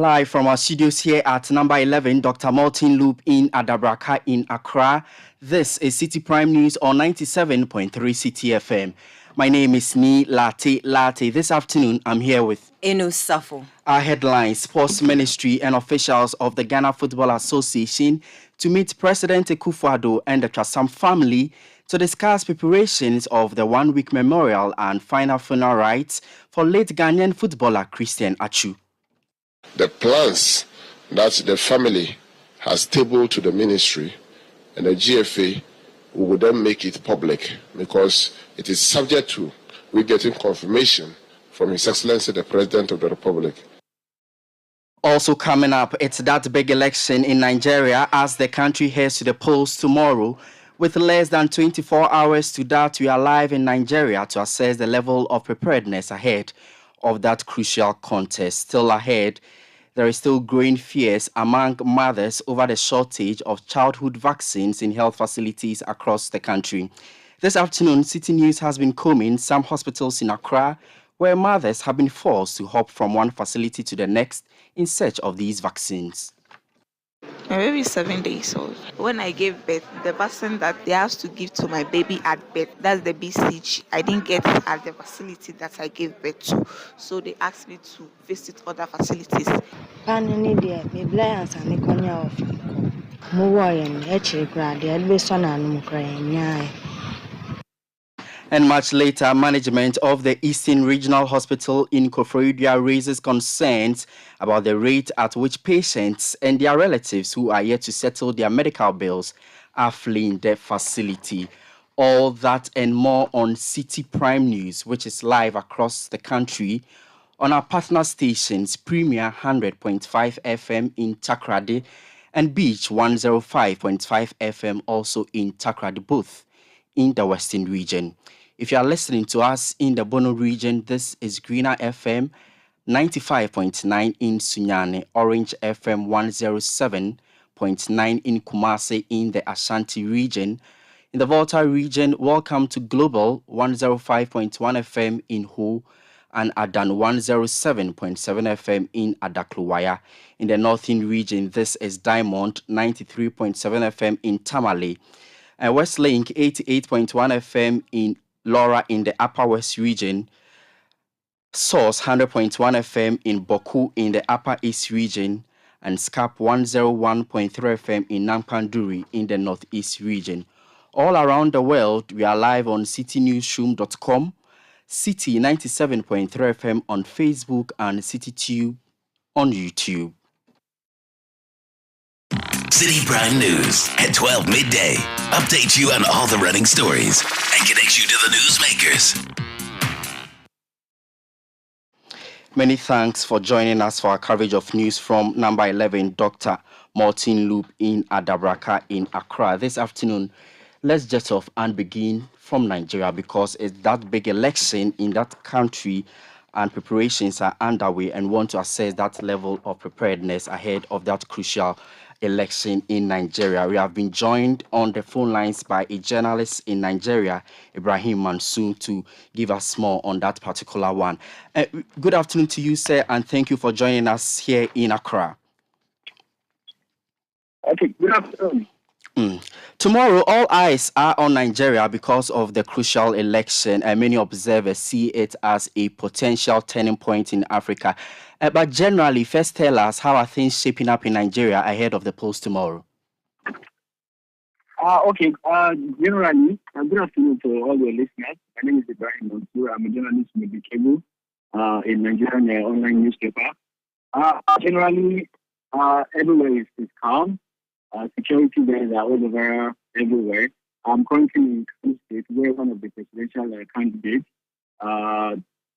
Live from our studios here at number 11, Dr. Martin Loop in Adabraka in Accra. This is Citi Prime News on 97.3 Citi FM. My name is Larte. This afternoon, I'm here with Safo. Our headlines: Sports Ministry and officials of the Ghana Football Association to meet President Akufo-Addo and the Trasam family to discuss preparations of the one-week memorial and final funeral rites for late Ghanaian footballer Christian Atsu. The plans that the family has tabled to the ministry and the GFA will then make it public because it is subject to we getting confirmation from His Excellency the President of the Republic. Also coming up, it's that big election in Nigeria as the country heads to the polls tomorrow. With less than 24 hours to that, we are live in Nigeria to assess the level of preparedness ahead of that crucial contest. Still ahead, there is still growing fears among mothers over the shortage of childhood vaccines in health facilities across the country. This afternoon, Citi News has been combing some hospitals in Accra where mothers have been forced to hop from one facility to the next in search of these vaccines. My baby is 7 days old. When I gave birth, the vaccine that they have to give to my baby at birth, that's the BCG. I didn't get it at the facility that I gave birth to. So they asked me to visit other facilities. And much later, management of the Eastern Regional Hospital in Feruary raises concerns about the rate at which patients and their relatives who are yet to settle their medical bills are fleeing the facility. All that and more on Citi Prime News, which is live across the country on our partner stations, Premier 100.5 FM in Takoradi and Beach 105.5 FM also in Takoradi, both in the Western region. If you are listening to us in the Bono region, this is Greener FM 95.9 in Sunyane, Orange FM 107.9 in Kumasi in the Ashanti region. In the Volta region, welcome to Global 105.1 FM in Ho and Adan 107.7 FM in Adakluwaya. In the Northern region, this is Diamond 93.7 FM in Tamale. And Westlink 88.1 FM in Laura in the Upper West region, Source 100.1 FM in Boku in the Upper East region, and SCAP 101.3 FM in Nampanduri in the Northeast region. All around the world, we are live on citinewsroom.com, Citi 97.3 FM on Facebook, and CityTube on YouTube. Citi Prime News at 12 midday. Update you on all the running stories and connect you to the newsmakers. Many thanks for joining us for our coverage of news from number 11, Dr. Martin Loop in Adabraka in Accra. This afternoon, let's jet off and begin from Nigeria because it's that big election in that country and preparations are underway and want to assess that level of preparedness ahead of that crucial election in Nigeria. We have been joined on the phone lines by a journalist in Nigeria, Ibrahim Mansour, to give us more on that particular one. Good afternoon to you, sir, and thank you for joining us here in Accra. Okay, good afternoon. Tomorrow, all eyes are on Nigeria because of the crucial election, and many observers see it as a potential turning point in Africa. But generally, first tell us, how are things shaping up in Nigeria ahead of the polls tomorrow? Okay. Generally, good afternoon to all your listeners. My name is Ibrahim Mansour. I'm a journalist with the Cable, in Nigerian online newspaper. Generally, everywhere is calm. Security guards are all over everywhere. I'm currently in Kano State, where one of the presidential candidates,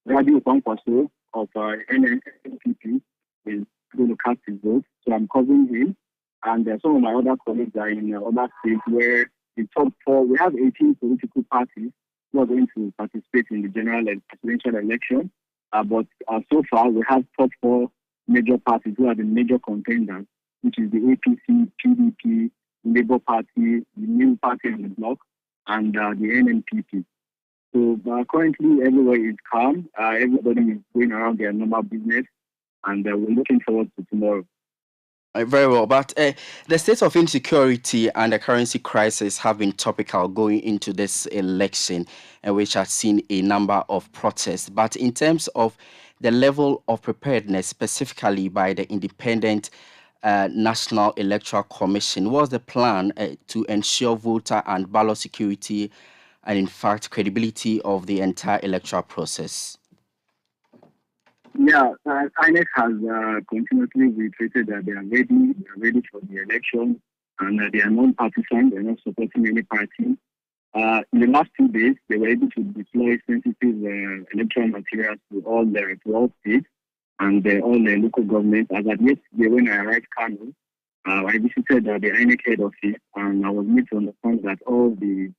Radio Kwankwaso of NNPP, is going to cast his vote. So I'm covering him. And some of my other colleagues are in other states where the top four, we have 18 political parties who are going to participate in the general and presidential election. But so far, we have top four major parties who are the major contenders, which is the APC, PDP, Labour Party, the new party in the bloc, and the NNPP. So currently, everywhere is calm. Everybody is going around their normal business. and we're looking forward to tomorrow. Very well, but the state of insecurity and the currency crisis have been topical going into this election, which has seen a number of protests. But in terms of the level of preparedness, specifically by the Independent National Electoral Commission, what's the plan to ensure voter and ballot security and, in fact, credibility of the entire electoral process? Yeah, INEC has continuously reiterated that they are ready for the election, and they are non-partisan, they're not supporting any party. In the last 2 days, they were able to deploy sensitive electoral materials to all states and all the local governments. As at yesterday, when I arrived Kano, I visited the INEC head office, and I was made to understand that all the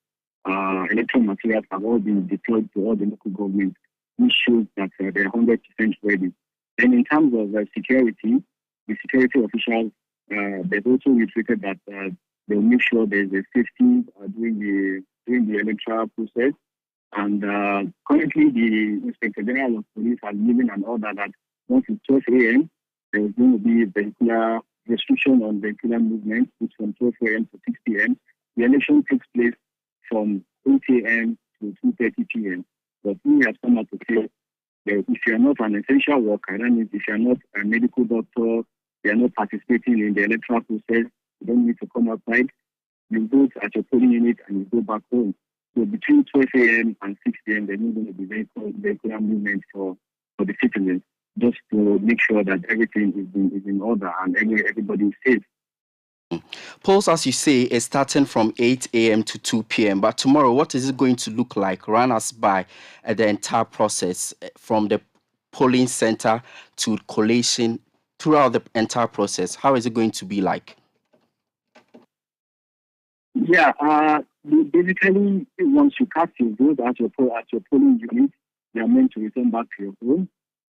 electoral materials have all been deployed to all the local governments, which shows that they're 100% ready. And in terms of security, the security officials, they've also reiterated that they'll make sure there's a safety during the electoral process. And currently, the Inspector General of Police has given an order that once it's 12 a.m., there's going to be vehicular restriction on vehicular movement, which from 12 a.m. to 6 p.m. The election takes place from 8 a.m. to 2:30 p.m. But we have come out to say that if you're not an essential worker, that means if you're not a medical doctor, you're not participating in the electoral process, you don't need to come outside. You vote at your polling unit and you go back home. So between 12 a.m. and 6 p.m., there's not going to be vehicular movement for the citizens, just to make sure that everything is in order and everybody is safe. Polls, as you say, is starting from 8 a.m. to 2 p.m. But tomorrow, what is it going to look like? Run us by the entire process from the polling center to collation throughout the entire process. How is it going to be like? Yeah, basically, once you cast your vote at your polling unit, they are meant to return back to your home,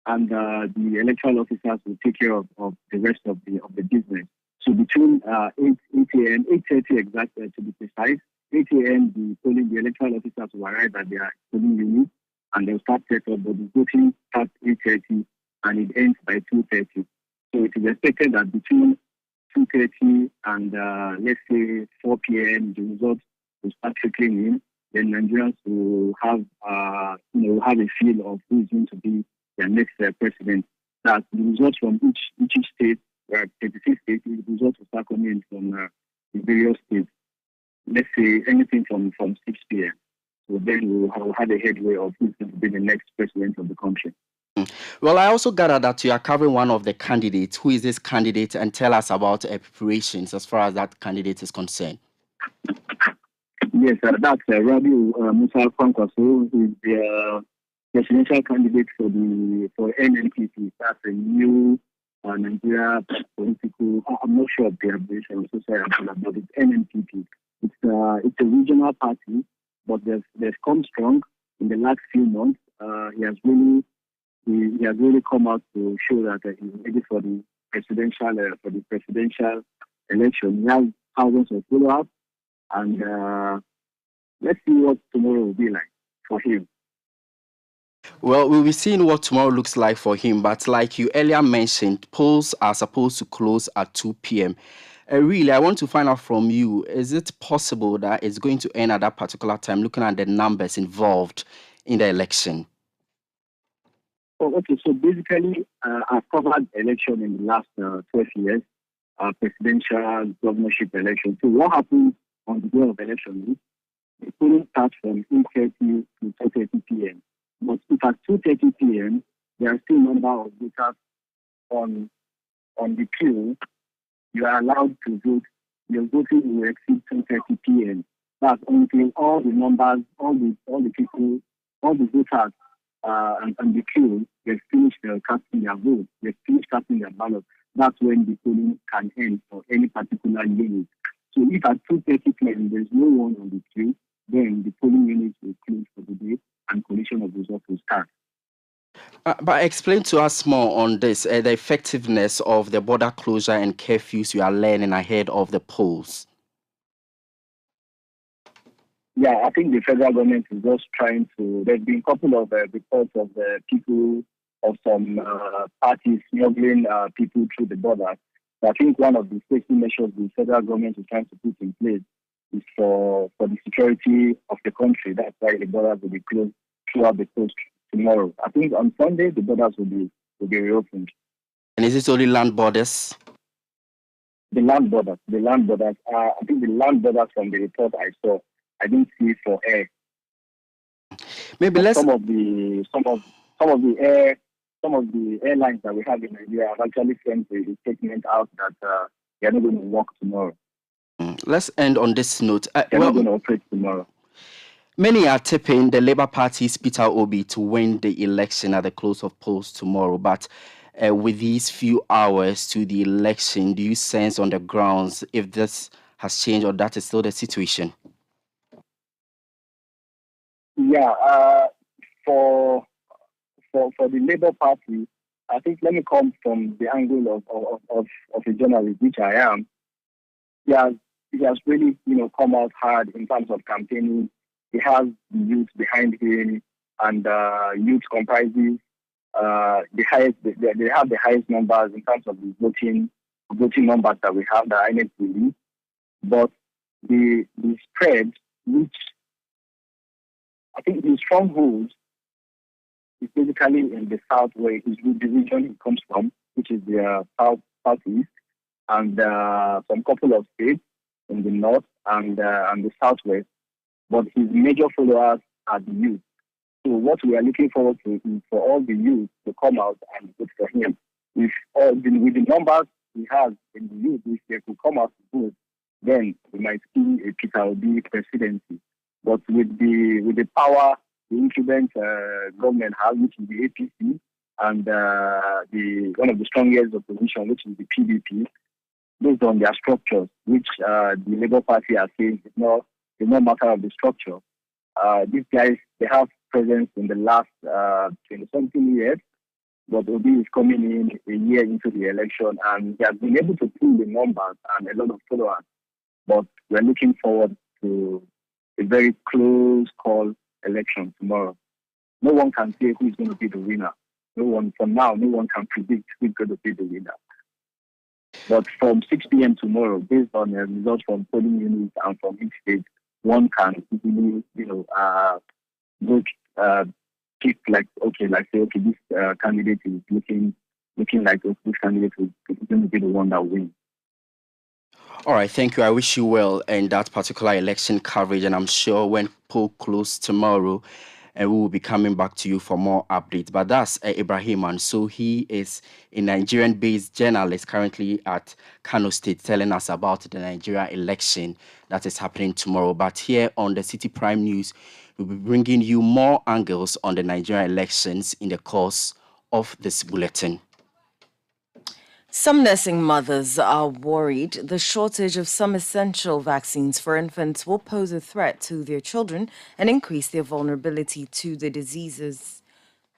and the electoral officers will take care of the rest of the business. So between 8 a.m., 8:30 exactly to be precise, 8 a.m. the electoral officers will arrive at their polling unit and they'll start set up, but the voting starts 8:30 and it ends by 2:30. So it is expected that between 2:30 and let's say 4 p.m. the results will start trickling in. Then Nigerians will have have a feel of who is going to be their next president. That the results from each state, we have 36 states, the results will start coming in from the various states. Let's say anything from 6 p.m. So then we'll have a headway of who's going to be the next president of the country. Well, I also gather that you are covering one of the candidates. Who is this candidate? And tell us about preparations as far as that candidate is concerned. Yes, that's Rabi Musa Kwankwaso, who is the presidential candidate for NNPP. That's a new Nigeria political. I'm not sure of the abbreviation. I'm so sorry about that, but it's NNPP. It's a regional party, but they've come strong in the last few months. He has really come out to show that he's ready for the presidential election. He has thousands of followers, and let's see what tomorrow will be like for him. Well, we'll be seeing what tomorrow looks like for him. But like you earlier mentioned, polls are supposed to close at 2 p.m. Really, I want to find out from you, is it possible that it's going to end at that particular time, looking at the numbers involved in the election? Oh, okay, so basically, I've covered election in the last 12 years, presidential, governorship election. So what happens on the day of election is the polling starts from 8:30 to 2:30 p.m. But if at 2:30 p.m., there are still a number of voters on the queue, you are allowed to vote. Your voting will exceed 2:30 p.m. That's until all the numbers, all the people, all the voters and the queue, they've finished casting their vote, they've finished casting their ballot. That's when the polling can end for any particular unit. So if at 2:30 p.m. there's no one on the queue, then the polling units will close for the day and collation of results will start. But explain to us more on this, the effectiveness of the border closure and curfews you are learning ahead of the polls. Yeah, I think the federal government is just trying to. There's been a couple of reports of people of some parties smuggling people through the border. So I think one of the safety measures the federal government is trying to put in place is for the security of the country. That's why the borders will be closed throughout the coast tomorrow. I think on Sunday the borders will be reopened. And is it only land borders? The land borders. I think the land borders from the report I saw, I didn't see for air. Maybe But let's some of the airlines that we have in Nigeria have actually sent a statement out that they are not going to work tomorrow. Let's end on this note. They're not going to operate tomorrow. Many are tipping the Labour Party's Peter Obi to win the election at the close of polls tomorrow. But with these few hours to the election, do you sense on the grounds if this has changed or that is still the situation? Yeah, for the Labour Party, I think let me come from the angle of a journalist, which I am. He has really, come out hard in terms of campaigning. He has the youth behind him, and youth comprises the highest. They have the highest numbers in terms of the voting numbers that we have that INEC release. But the spread, which I think the stronghold is basically in the south, where the region he comes from, which is the southeast, and some couple of states in the north and the southwest. But his major followers are the youth. So what we are looking forward to is for all the youth to come out and vote for him. With the numbers he has in the youth, if they could come out to vote, then we might see a Peter Obi presidency. But with the power the incumbent government has, which is the APC, and one of the strongest opposition, which is the PDP, based on their structures, which the Labour Party are saying is no matter of the structure. These guys, they have presence in the last 20-something years, but Obi is coming in a year into the election, and he has been able to pull the numbers and a lot of followers. But we're looking forward to a very close call election tomorrow. No one can say who is going to be the winner. No one can predict who is going to be the winner. But from 6 p.m. tomorrow, based on the results from polling units and from each state, one can easily, pick this candidate is looking like this candidate is going to be the one that wins. All right, thank you. I wish you well in that particular election coverage, and I'm sure when poll close tomorrow, we will be coming back to you for more updates. But that's Ibrahim, and so he is a Nigerian-based journalist currently at Kano State, telling us about the Nigeria election that is happening tomorrow. But here on the Citi Prime News, we'll be bringing you more angles on the Nigerian elections in the course of this bulletin. Some nursing mothers are worried the shortage of some essential vaccines for infants will pose a threat to their children and increase their vulnerability to the diseases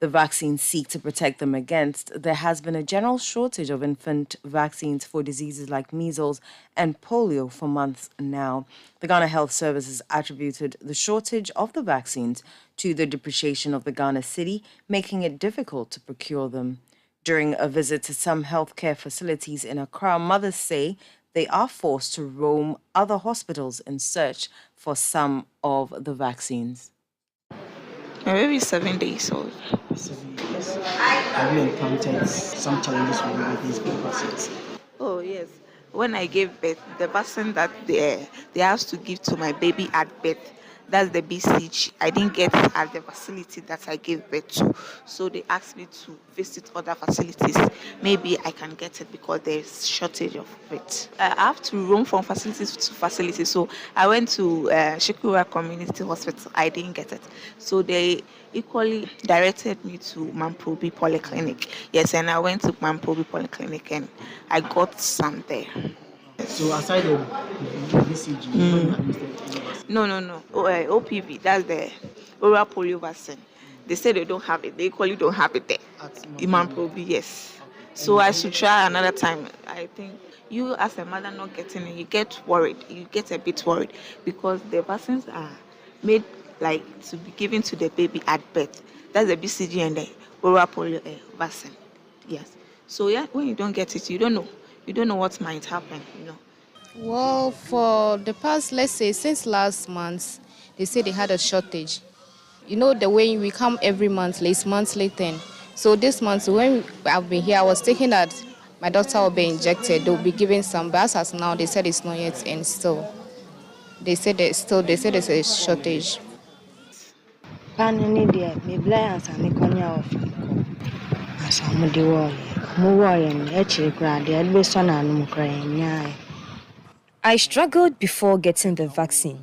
the vaccines seek to protect them against. There has been a general shortage of infant vaccines for diseases like measles and polio for months now. The Ghana Health Service has attributed the shortage of the vaccines to the depreciation of the Ghana cedi, making it difficult to procure them. During a visit to some healthcare facilities in Accra, mothers say they are forced to roam other hospitals in search for some of the vaccines. My baby is 7 days old. 7 days. Have you encountered some challenges with these vaccines? Oh, yes. When I gave birth, the vaccine that they asked to give to my baby at birth, that's the BCG. I didn't get it at the facility that I gave birth to. So they asked me to visit other facilities. Maybe I can get it because there's shortage of it. I have to roam from facilities to facilities. So I went to Feruary Community Hospital. I didn't get it. So they equally directed me to Mamprobi Polyclinic. Yes, and I went to Mamprobi Polyclinic and I got some there. So aside from the BCG, you have used any vaccine? No. OPV, that's the oral polio vaccine. They say they don't have it. They equally don't have it there. Iman Probi, yes. So I should try another time. I think you as a mother not getting it, you get worried. You get a bit worried because the vaccines are made like to be given to the baby at birth. That's the BCG and the oral polio vaccine. Yes. So yeah, when you don't get it, you don't know. You don't know what might happen. Well, for the past, let's say, since last month, they say they had a shortage. You know, the way we come every month, it's monthly thing. So this month, when I've been here, I was thinking that my daughter will be injected. They'll be giving some, but as now, they said it's not yet in still. They said there's a shortage. Panini dear, me blind and me konya of as I'm the warrior. Mo warrior, actually, grad, the advice on and crying. I struggled before getting the vaccine.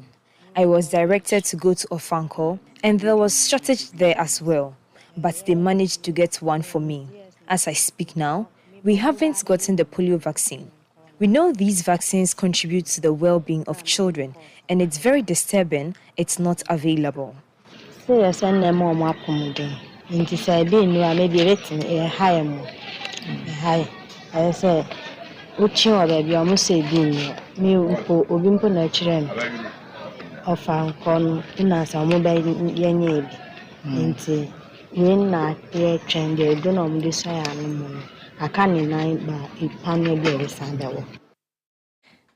I was directed to go to Ofanko, and there was shortage there as well, but they managed to get one for me. As I speak now, we haven't gotten the polio vaccine. We know these vaccines contribute to the well-being of children, and it's very disturbing it's not available. Say, I send them more mapumude. Into say, being near maybe written a high mo. High, I say, Uchi or baby, I must say, being me for Obimpo Natural of Ancon, in as a mobile yenny. Into when not yet trained, they don't know this animal. I can't deny, but it can be a sandal.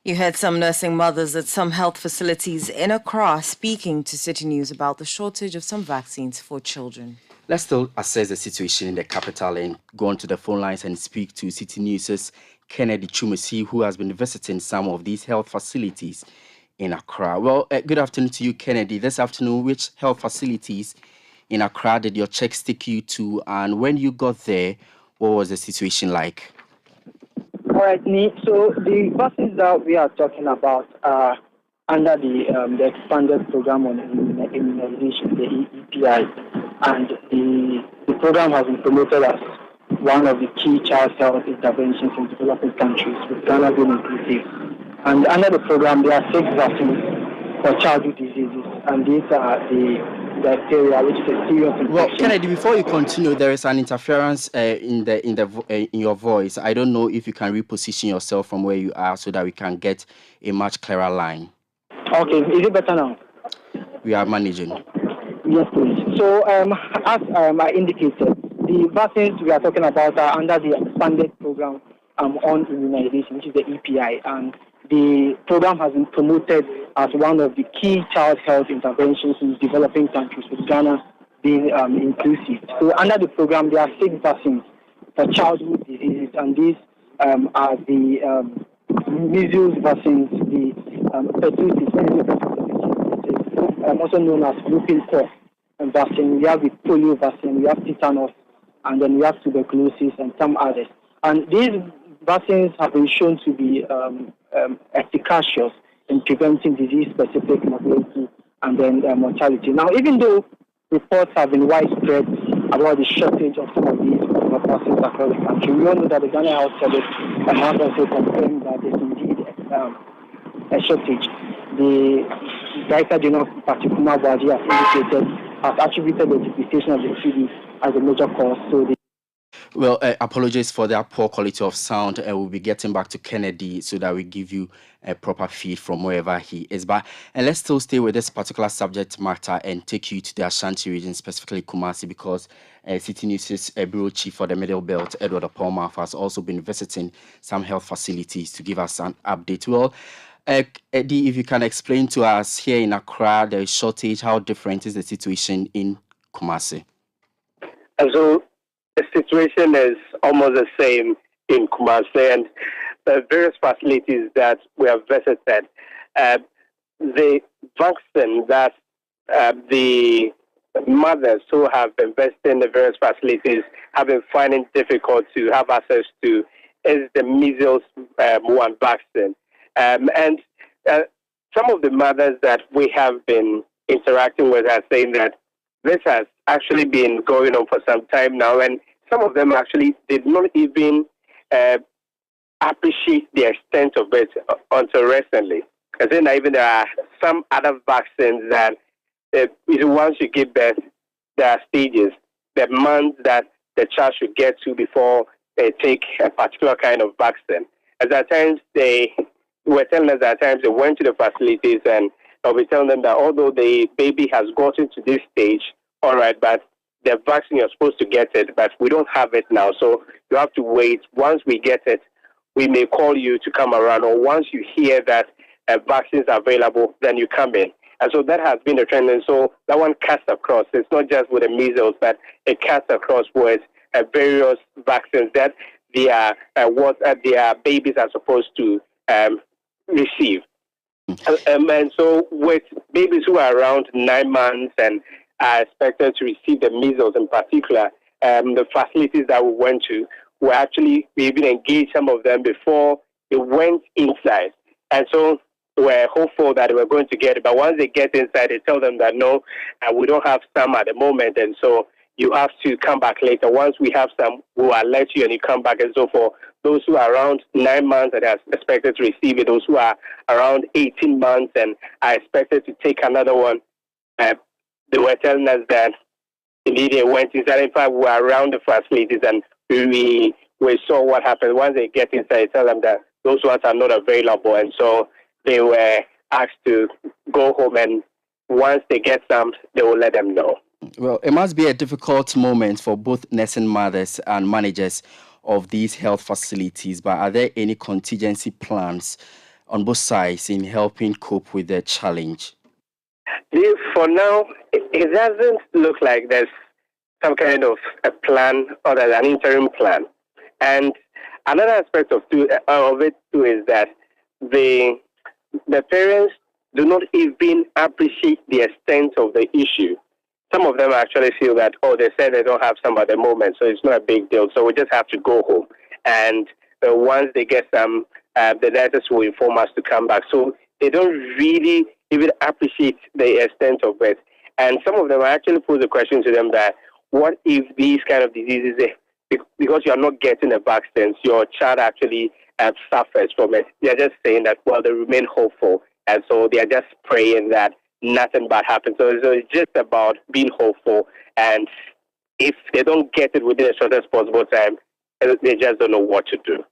You heard some nursing mothers at some health facilities in Accra speaking to Citi News about the shortage of some vaccines for children. Let's still assess the situation in the capital and go on to the phone lines and speak to Citi News' Kennedy Chumasi, who has been visiting some of these health facilities in Accra. Well, good afternoon to you, Kennedy. This afternoon, which health facilities in Accra did your checks take you to, and when you got there, what was the situation like? All right, Nick. So the vaccines that we are talking about are under the expanded program on immunization, the EPI, and the program has been promoted as one of the key child health interventions in developing countries, with Ghana being inclusive. And under the program, there are 6 vaccines for childhood diseases, and these are the diphtheria, which is a serious infection. Well, Kennedy, before you continue, there is an interference in your voice. I don't know if you can reposition yourself from where you are so that we can get a much clearer line. Okay, is it better now? We are managing. Yes, please. So, as I indicated, the vaccines we are talking about are under the expanded program on immunization, which is the EPI, and the program has been promoted as one of the key child health interventions in developing countries, with Ghana being inclusive. So under the program, there are 6 vaccines for childhood diseases, and these are the measles vaccines, the pertussis, also known as whooping cough vaccine. We have the polio vaccine, we have tetanus, and then we have tuberculosis and some others. And these vaccines have been shown to be efficacious in preventing disease-specific morbidity and then mortality. Now, even though reports have been widespread about the shortage of some of these vaccines across the country, we all know that the Ghana Health Service has also confirmed that there's indeed a shortage. The Director General Patikuma Baji has attributed the duplication of the TB as a major cause. So Well, apologies for that poor quality of sound. We'll be getting back to Kennedy so that we give you a proper feed from wherever he is. But let's still stay with this particular subject matter and take you to the Ashanti region, specifically Kumasi, because Citi News' Bureau Chief for the Middle Belt, Edward Apolmaf, has also been visiting some health facilities to give us an update. Well, Eddie, if you can explain to us, here in Accra, there is shortage. How different is the situation in Kumasi? So the situation is almost the same in Kumasi, and the various facilities that we have visited. The vaccine that the mothers who have been visiting in the various facilities have been finding difficult to have access to is the measles one vaccine. And some of the mothers that we have been interacting with are saying that this has actually been going on for some time now, and some of them actually did not even appreciate the extent of it until recently. And then even there are some other vaccines that once you give birth, there are stages, the months that the child should get to before they take a particular kind of vaccine. As at times they were telling us that at times they went to the facilities and I'll be telling them that although the baby has gotten to this stage, all right, but the vaccine, you're supposed to get it, but we don't have it now. So you have to wait. Once we get it, we may call you to come around. Or once you hear that vaccines are available, then you come in. And so that has been the trend. And so that one cuts across. It's not just with the measles, but it cuts across with various vaccines that their babies are supposed to receive. And so with babies who are around 9 months and are expected to receive the measles in particular, the facilities that we went to were actually, we even engaged some of them before they went inside. And so we're hopeful that we're going to get it. But once they get inside, they tell them that no, we don't have some at the moment. And so you have to come back later. Once we have some, we'll alert you and you come back. And so for those who are around 9 months and are expected to receive it, those who are around 18 months and are expected to take another one, they were telling us that indeed they went inside. In fact, we were around the facilities and we saw what happened. Once they get inside, they tell them that those ones are not available. And so they were asked to go home, and once they get some, they will let them know. Well, it must be a difficult moment for both nursing mothers and managers of these health facilities, but are there any contingency plans on both sides in helping cope with the challenge? For now, it doesn't look like there's some kind of a plan or an interim plan. And another aspect of it too is that the parents do not even appreciate the extent of the issue. Some of them actually feel that, they said they don't have some at the moment, so it's not a big deal. So we just have to go home. And once they get some, the nurses will inform us to come back. So they don't really even appreciate the extent of it. And some of them actually pose the question to them that, what if these kind of diseases, because you're not getting a vaccine, your child actually suffers from it? They're just saying that, they remain hopeful. And so they're just praying that nothing bad happens. So it's just about being hopeful. And if they don't get it within the shortest possible time, they just don't know what to do.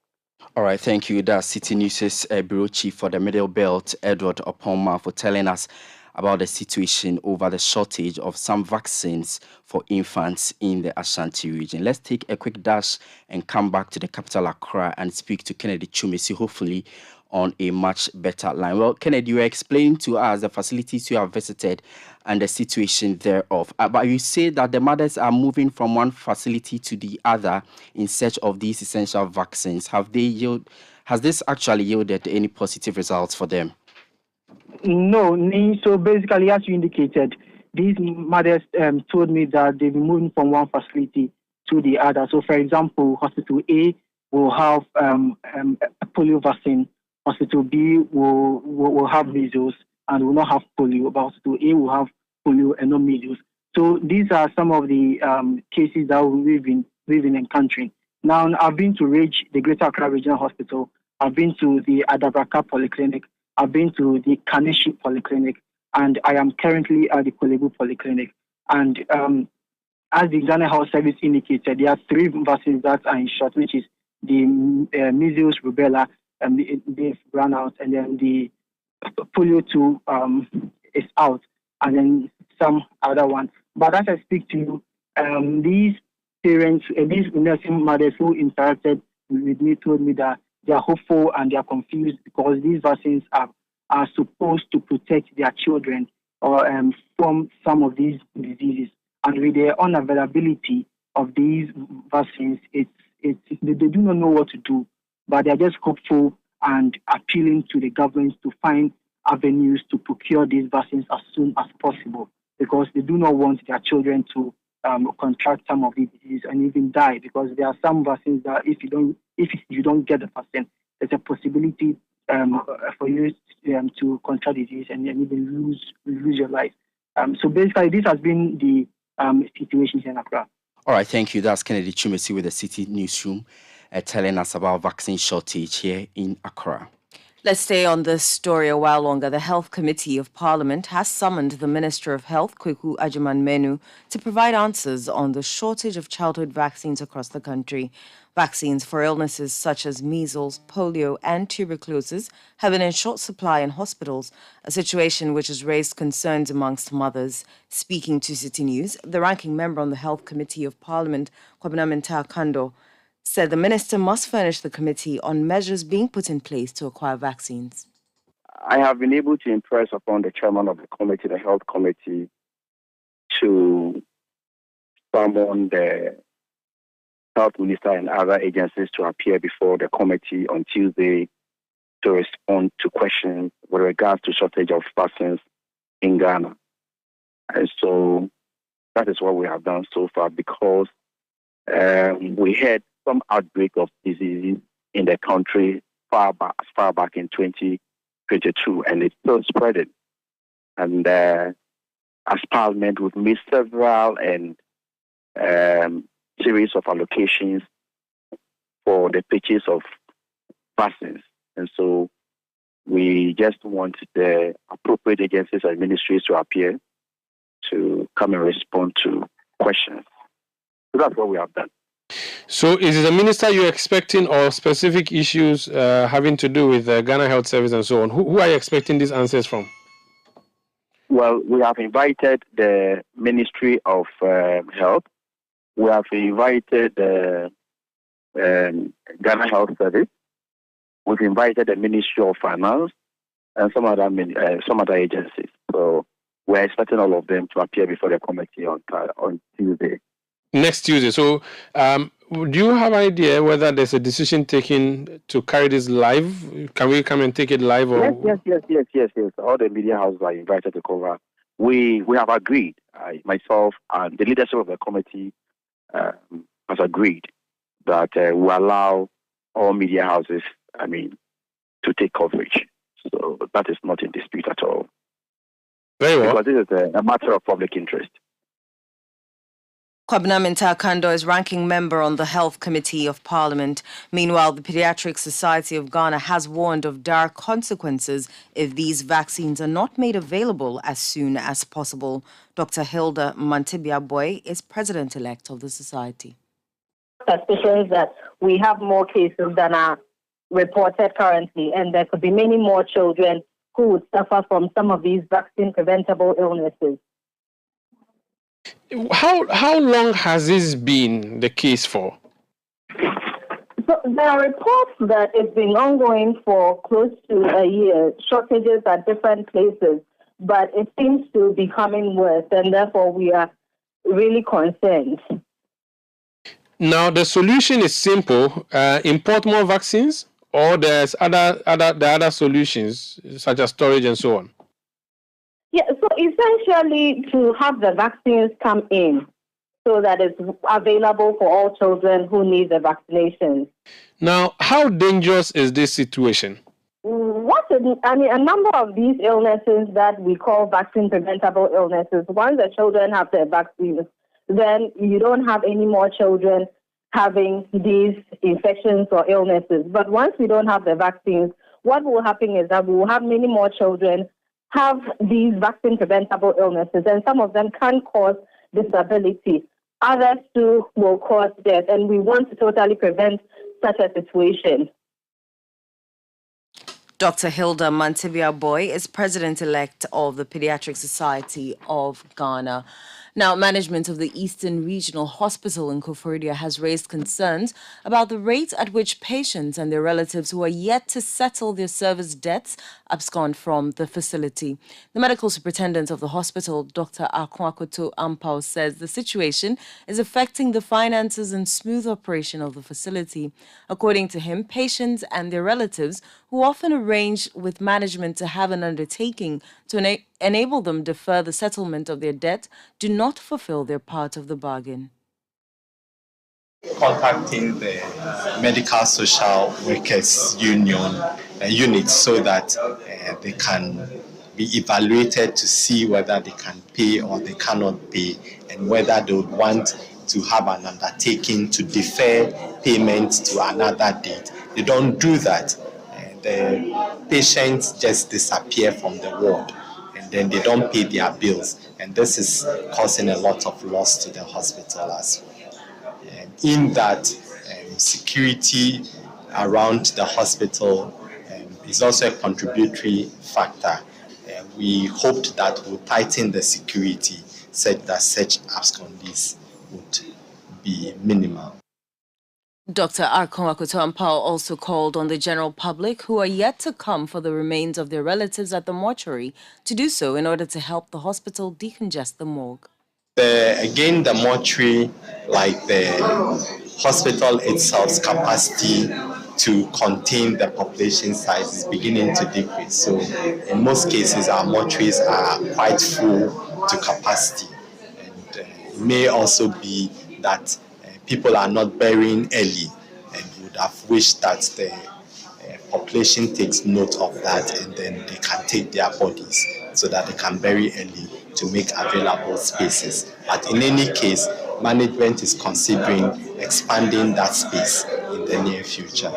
All right, thank you. That's City News' Bureau Chief for the Middle Belt, Edward Opoma, for telling us about the situation over the shortage of some vaccines for infants in the Ashanti region. Let's take a quick dash and come back to the capital, Accra, and speak to Kennedy Chumesi, hopefully on a much better line. Well, Kennedy, you were explaining to us the facilities you have visited and the situation thereof. But you say that the mothers are moving from one facility to the other in search of these essential vaccines. Has this actually yielded any positive results for them? No. So basically, as you indicated, these mothers told me that they've been moving from one facility to the other. So, for example, Hospital A will have a polio vaccine. Hospital B will have measles and will not have polio, but Hospital A will have polio and no measles. So these are some of the cases that we've been encountering. Now, I've been to RAGE, the Greater Accra Regional Hospital. I've been to the Adabraka Polyclinic. I've been to the Kaneshi Polyclinic, and I am currently at the Kolebu Polyclinic. And as the Ghana Health Service indicated, there are 3 vaccines that are in short, which is the measles, rubella, and they've run out, and then the polio 2 is out, and then some other ones. But as I speak to you, these parents, these nursing mothers who interacted with me told me that they are hopeful and they are confused because these vaccines are supposed to protect their children from some of these diseases. And with the unavailability of these vaccines, they do not know what to do, but they are just hopeful and appealing to the government to find avenues to procure these vaccines as soon as possible, because they do not want their children to contract some of these diseases and even die, because there are some vaccines that if you don't get the vaccine, there's a possibility for you to contract disease and even lose your life. So basically, this has been the situation here in Accra. All right, thank you. That's Kennedy Chumesi with the City Newsroom telling us about vaccine shortage here in Accra. Let's stay on this story a while longer. The Health Committee of Parliament has summoned the Minister of Health, Kweku Agyemang-Manu, to provide answers on the shortage of childhood vaccines across the country. Vaccines for illnesses such as measles, polio, and tuberculosis have been in short supply in hospitals, a situation which has raised concerns amongst mothers. Speaking to Citi News, the ranking member on the Health Committee of Parliament, Parliamentary, said the minister must furnish the committee on measures being put in place to acquire vaccines. I have been able to impress upon the chairman of the committee, the health committee, to summon the health minister and other agencies to appear before the committee on Tuesday to respond to questions with regards to shortage of vaccines in Ghana. And so that is what we have done so far, because we had some outbreak of diseases in the country as far back in 2022, and it's still spreading. And as Parliament, we've made several series of allocations for the purchase of vaccines. And so we just want the appropriate agencies and ministries to appear to come and respond to questions. So that's what we have done. So is it the minister you're expecting, or specific issues having to do with the Ghana Health Service and so on? Who are you expecting these answers from? Well, we have invited the Ministry of Health. We have invited the Ghana Health Service. We've invited the Ministry of Finance and some other agencies. So we're expecting all of them to appear before the committee on Tuesday. Next Tuesday. So do you have an idea whether there's a decision taken to carry this live? Can we come and take it live? Or? Yes. All the media houses are invited to cover. We have agreed, myself and the leadership of the committee has agreed that we allow all media houses, to take coverage. So that is not in dispute at all. Very well. Because this is a matter of public interest. Parliamentary is ranking member on the Health Committee of Parliament. Meanwhile, the Pediatric Society of Ghana has warned of dire consequences if these vaccines are not made available as soon as possible. Dr. Hilda Mantibia-Boy is president-elect of the society. Suspicions that we have more cases than are reported currently, and there could be many more children who would suffer from some of these vaccine-preventable illnesses. How long has this been the case for? So there are reports that it's been ongoing for close to a year, shortages at different places, but it seems to be becoming worse, and therefore we are really concerned. Now, the solution is simple: import more vaccines, or there's other solutions such as storage and so on. Yeah, so essentially to have the vaccines come in so that it's available for all children who need the vaccinations. Now, how dangerous is this situation? A number of these illnesses that we call vaccine-preventable illnesses, once the children have their vaccines, then you don't have any more children having these infections or illnesses. But once we don't have the vaccines, what will happen is that we will have many more children have these vaccine-preventable illnesses, and some of them can cause disability. Others too will cause death, and we want to totally prevent such a situation. Dr. Hilda Mantibia-Boy is president-elect of the Pediatric Society of Ghana. Now, management of the Eastern Regional Hospital in Feruary has raised concerns about the rate at which patients and their relatives who are yet to settle their service debts abscond from the facility. The medical superintendent of the hospital, Dr. Akwakoto Ampao, says the situation is affecting the finances and smooth operation of the facility. According to him, patients and their relatives, who often arrange with management to have an undertaking to enable them defer the settlement of their debt, do not fulfill their part of the bargain. Contacting the medical social workers union unit so that they can be evaluated to see whether they can pay or they cannot pay, and whether they would want to have an undertaking to defer payment to another date. They don't do that. the patients just disappear from the ward and then they don't pay their bills. And this is causing a lot of loss to the hospital as well. And in that, security around the hospital is also a contributory factor. We hoped that we'll tighten the security such that such abscondees would be minimal. Dr. Arkon Akoto Ampao also called on the general public who are yet to come for the remains of their relatives at the mortuary to do so in order to help the hospital decongest the morgue. Again, the mortuary, like the hospital itself's capacity to contain the population size is beginning to decrease. So in most cases, our mortuaries are quite full to capacity. And it may also be that people are not burying early and would have wished that the population takes note of that and then they can take their bodies so that they can bury early to make available spaces. But in any case, management is considering expanding that space in the near future.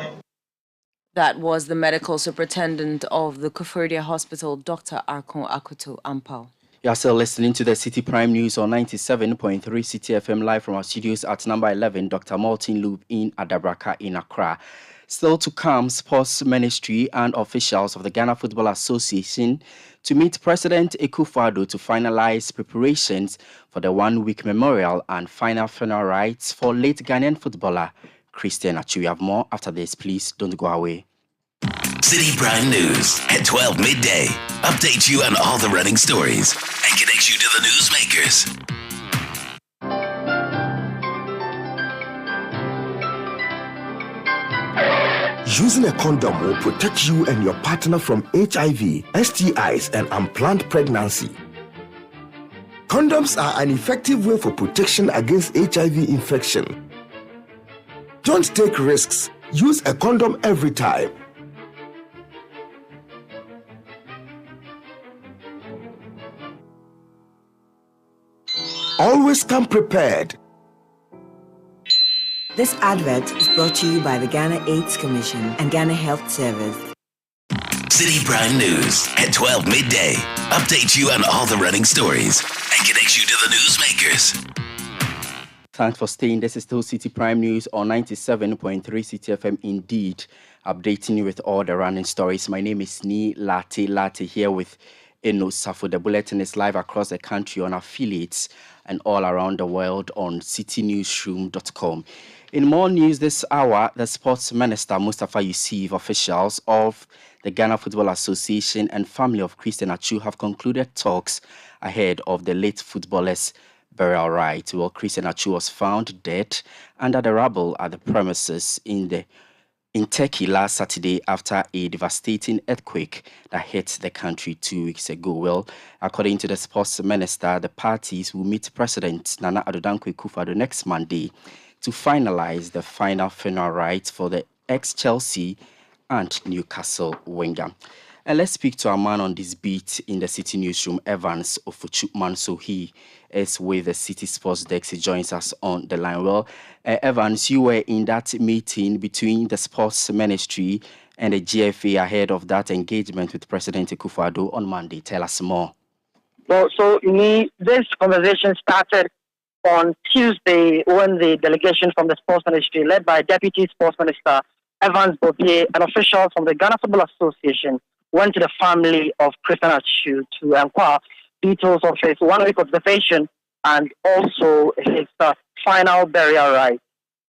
That was the medical superintendent of the Feruary Hospital, Dr. Arkon Akoto Ampao. You are still listening to the Citi Prime News on 97.3 Citi FM live from our studios at number 11, Dr. Martin Loop in Adabraka in Accra. Still to come, Sports Ministry and officials of the Ghana Football Association to meet President Akufo-Addo to finalize preparations for the one-week memorial and final funeral rites for late Ghanaian footballer Christian Atsu. We have more after this. Please don't go away. Citi Prime News at 12 midday. Update you on all the running stories and connect you to the newsmakers. Using a condom will protect you and your partner from HIV, STIs, and unplanned pregnancy. Condoms are an effective way for protection against HIV infection. Don't take risks. Use a condom every time. Always come prepared. This advert is brought to you by the Ghana AIDS Commission and Ghana Health Service. Citi Prime News at 12 midday. Update you on all the running stories and connect you to the newsmakers. Thanks for staying. This is still Citi Prime News on 97.3 Citi FM. Indeed, updating you with all the running stories. My name is Larte here with Safo. The bulletin is live across the country on affiliates and all around the world on citynewsroom.com. In more news this hour, the Sports Minister, Mustafa Yusuf, officials of the Ghana Football Association and family of Christian Atsu have concluded talks ahead of the late footballer's burial rite. Well, Christian Atsu was found dead under the rubble at the premises in Turkey last Saturday after a devastating earthquake that hit the country 2 weeks ago. Well, according to the Sports Minister, the parties will meet President Nana Addo Dankwa Akufo-Addo next Monday to finalize the final funeral rites for the ex-Chelsea and Newcastle winger. And let's speak to our man on this beat in the Citi Newsroom, Evans Ofuchukman. So he is with the Citi Sports Desk. He joins us on the line. Well, Evans, you were in that meeting between the Sports Ministry and the GFA ahead of that engagement with President Akufo-Addo on Monday. Tell us more. Well, so this conversation started on Tuesday when the delegation from the Sports Ministry, led by Deputy Sports Minister Evans Bobier and officials from the Ghana Football Association, went to the family of Christian Atsu to inquire details of his one-week observation and also his final burial rite.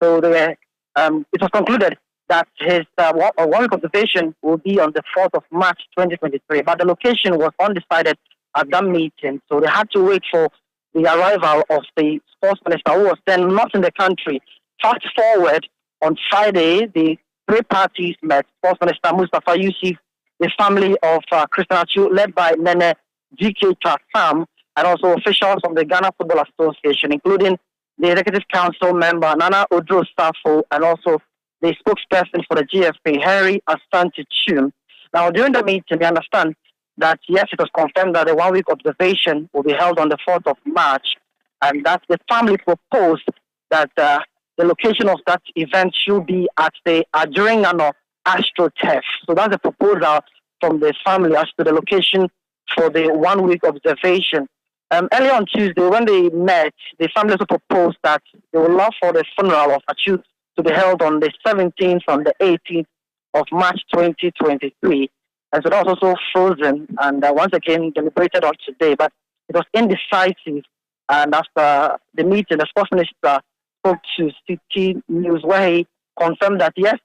So it was concluded that his one-week observation will be on the 4th of March 2023, but the location was undecided at that meeting, so they had to wait for the arrival of the sports minister, who was then not in the country. Fast forward, on Friday, the three parties met: Sports Minister Mustafa Yusuf, the family of Christian Atsu, led by Nene GK Sam, and also officials from the Ghana Football Association, including the Executive Council member Nana Odro Safo, and also the spokesperson for the GFA, Harry Asante Chum. Now, during the meeting, we understand that, yes, it was confirmed that the one-week observation will be held on the 4th of March, and that the family proposed that the location of that event should be at the Ajuringano AstroTurf. So that's a proposal from the family as to the location for the 1 week observation. Earlier on Tuesday, when they met, the family also proposed that they would love for the funeral of Atsu to be held on the 17th and the 18th of March 2023. And so that was also frozen and once again deliberated on today, but it was indecisive. And after the meeting, the sports minister spoke to Citi News where he confirmed that yes,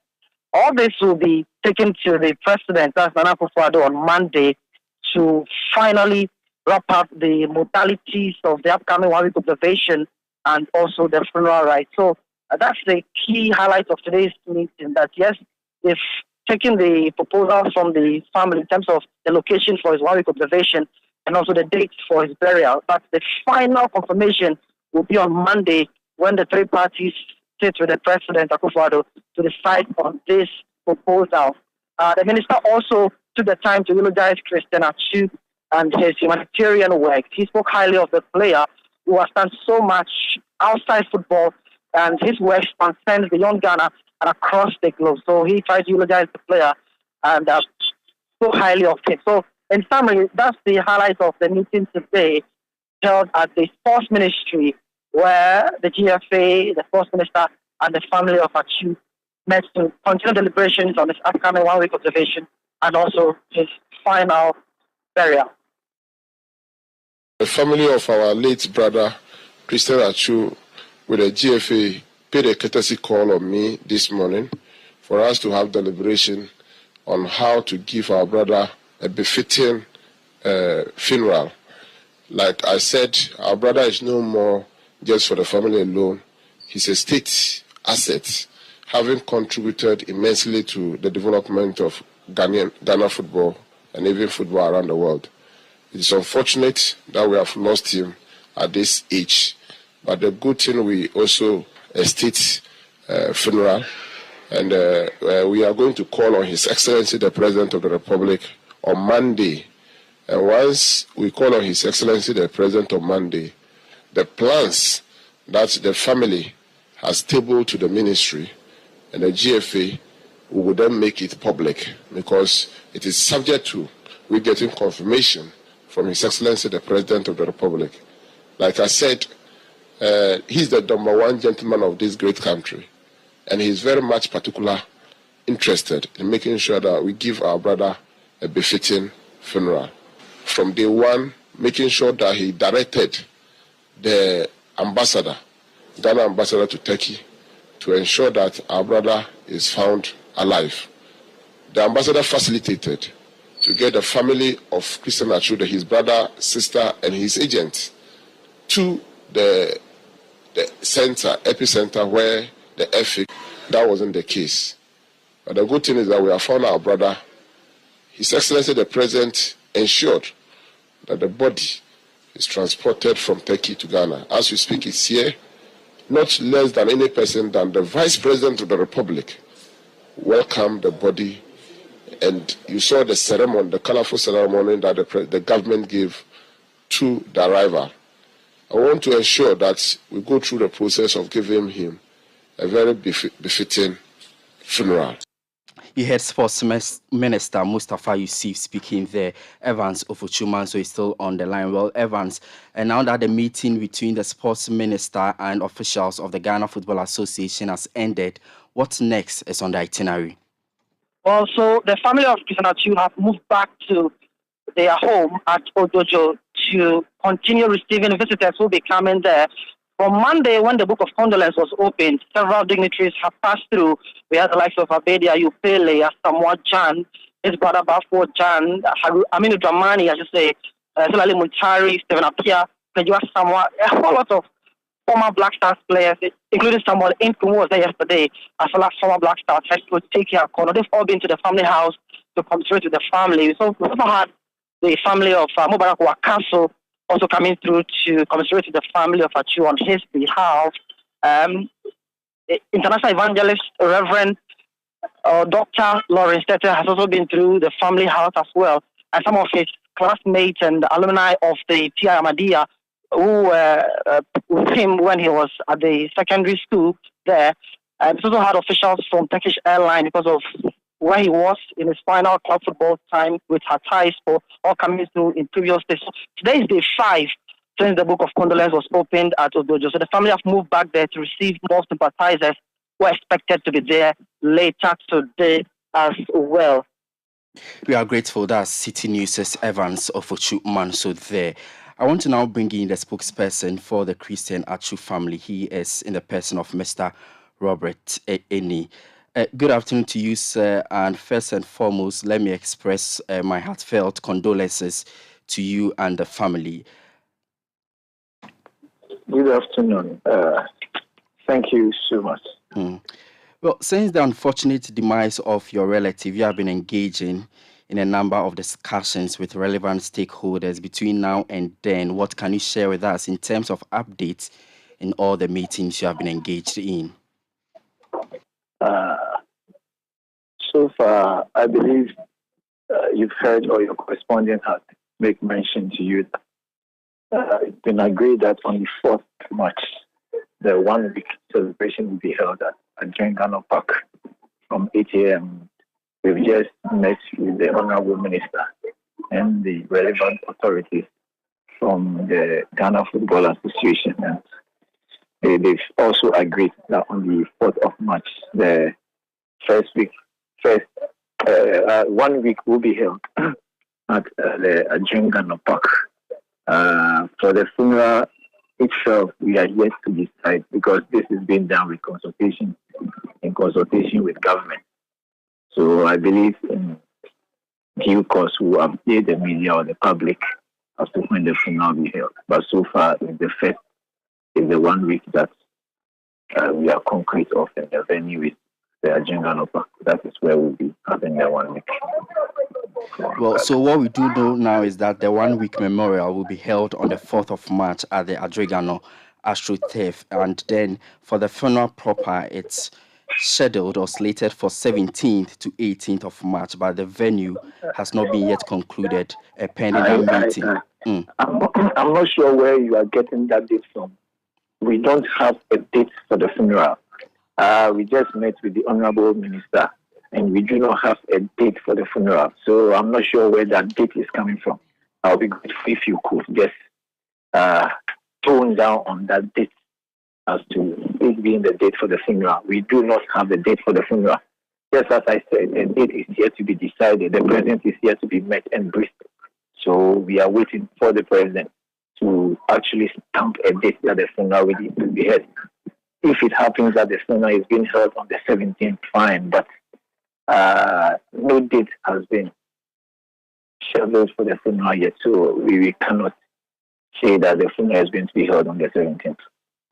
all this will be taken to the president, that's Nana Akufo-Addo, on Monday to finally wrap up the modalities of the upcoming 1 week observation and also the funeral rites. So that's the key highlight of today's meeting, that yes, they've taken the proposal from the family in terms of the location for his 1 week observation and also the date for his burial. But the final confirmation will be on Monday when the three parties sit with the president, Akufo-Addo, to decide on this proposal. The minister also took the time to eulogize Christian Atsu and his humanitarian work. He spoke highly of the player who has done so much outside football, and his work transcends beyond Ghana and across the globe. So he tried to eulogize the player and spoke highly of him. So in summary, that's the highlight of the meeting today held at the Sports Ministry, where the GFA, the Sports Minister, and the family of Atsu met to continue deliberations on his upcoming 1 week observation and also his final burial. The family of our late brother, Christian Atsu, with the GFA, paid a courtesy call on me this morning for us to have deliberation on how to give our brother a befitting funeral. Like I said, our brother is no more just for the family alone. He's a state asset, having contributed immensely to the development of Ghana football and even football around the world. It is unfortunate that we have lost him at this age, but the good thing, we also a state funeral, and we are going to call on His Excellency the President of the Republic on Monday. And once we call on His Excellency the President on Monday, the plans that the family has tabled to the ministry and the GFA will then make it public, because it is subject to we getting confirmation from His Excellency the President of the Republic. Like I said, he's the number one gentleman of this great country, and he's very much interested in making sure that we give our brother a befitting funeral. From day one, making sure that he directed the ambassador, Ghana ambassador to Turkey, to ensure that our brother is found alive. The ambassador facilitated to get the family of Christian Atsu, his brother, sister, and his agent, to the center, epicenter, where the earthquake, that wasn't the case. But the good thing is that we have found our brother. His Excellency the President ensured that the body is transported from Turkey to Ghana. As we speak, it's here. Not less than any person than the Vice President of the Republic welcomed the body, and you saw the ceremony, the colorful ceremony that the government gave to the arrival. I want to ensure that we go through the process of giving him a very befitting funeral. You heard Sports Minister Mustafa Yusuf speaking there. Evans Ofochumanso is still on the line. Well, Evans, and now that the meeting between the Sports Minister and officials of the Ghana Football Association has ended, what's next is on the itinerary? Well, so the family of Christian Atsu have moved back to their home at Odojo to continue receiving visitors who will be coming there. On Monday, when the book of condolence was opened, several dignitaries have passed through. We had the likes of Abedia Yupele, Samoa Jan, his brother Bafo Jan, Aminu Dramani, I should say, Zulali Muntari, Stephen Apia, Pejua Samoa, a whole lot of former Black Stars players, including Samuel Inkum, who was there yesterday, as well as former Black Stars head coach Take Kono. They've all been to the family house to commiserate with the family. So we also had the family of Mubarak Wakaso also coming through to commiserate with the family of Atsu on his behalf. International evangelist Reverend Dr. Lawrence Tete has also been through the family house as well. And some of his classmates and alumni of the TI Ahmadiyya who were with him when he was at the secondary school there. We also had officials from Turkish Airlines because of where he was in his final club football time with her ties for all coming through in previous days. So today is day 5 since the book of condolence was opened at Odojo. So the family have moved back there to receive more sympathizers who are expected to be there later today as well. We are grateful. That's City News' Evans of Ochu Manso there. I want to now bring in the spokesperson for the Christian Atsu family. He is in the person of Mr. Robert Eni. Good afternoon to you, sir. And first and foremost, let me express my heartfelt condolences to you and the family. Good afternoon. Thank you so much. Well, since the unfortunate demise of your relative, you have been engaging in a number of discussions with relevant stakeholders between now and then. What can you share with us in terms of updates in all the meetings you have been engaged in? So far, I believe you've heard or your correspondent has made mention to you that it's been agreed that on the 4th March, the 1 week celebration will be held at Ghana Park from 8 a.m. We've just met with the Honorable Minister and the relevant authorities from the Ghana Football Association. And they've also agreed that on the 4th of March, the 1 week will be held at the Ghana Park. For the funeral itself, we are yet to decide because this is being done with consultation with government. So I believe in due course we will update the media or the public as to when the funeral will be held. But so far, the 1 week that we are concrete of in the venue with the Ghana Park. That is where we'll be having the 1 week. Well, so what we do know now is that the 1 week memorial will be held on the 4th of March at the Adregano AstroTurf. And then for the funeral proper, it's scheduled or slated for 17th to 18th of March, but the venue has not been yet concluded, pending a meeting. I'm not sure where you are getting that date from. We don't have a date for the funeral. We just met with the Honorable Minister, and we do not have a date for the funeral. So I'm not sure where that date is coming from. I'll be grateful if you could just tone down on that date as to it being the date for the funeral. We do not have a date for the funeral. Just as I said, a date is yet to be decided. The president is yet to be met and briefed. So we are waiting for the president to actually stamp a date that the funeral will be held. If it happens that the funeral is being held on the 17th, fine, but no date has been scheduled for the funeral yet, so we cannot say that the funeral is going to be held on the 17th.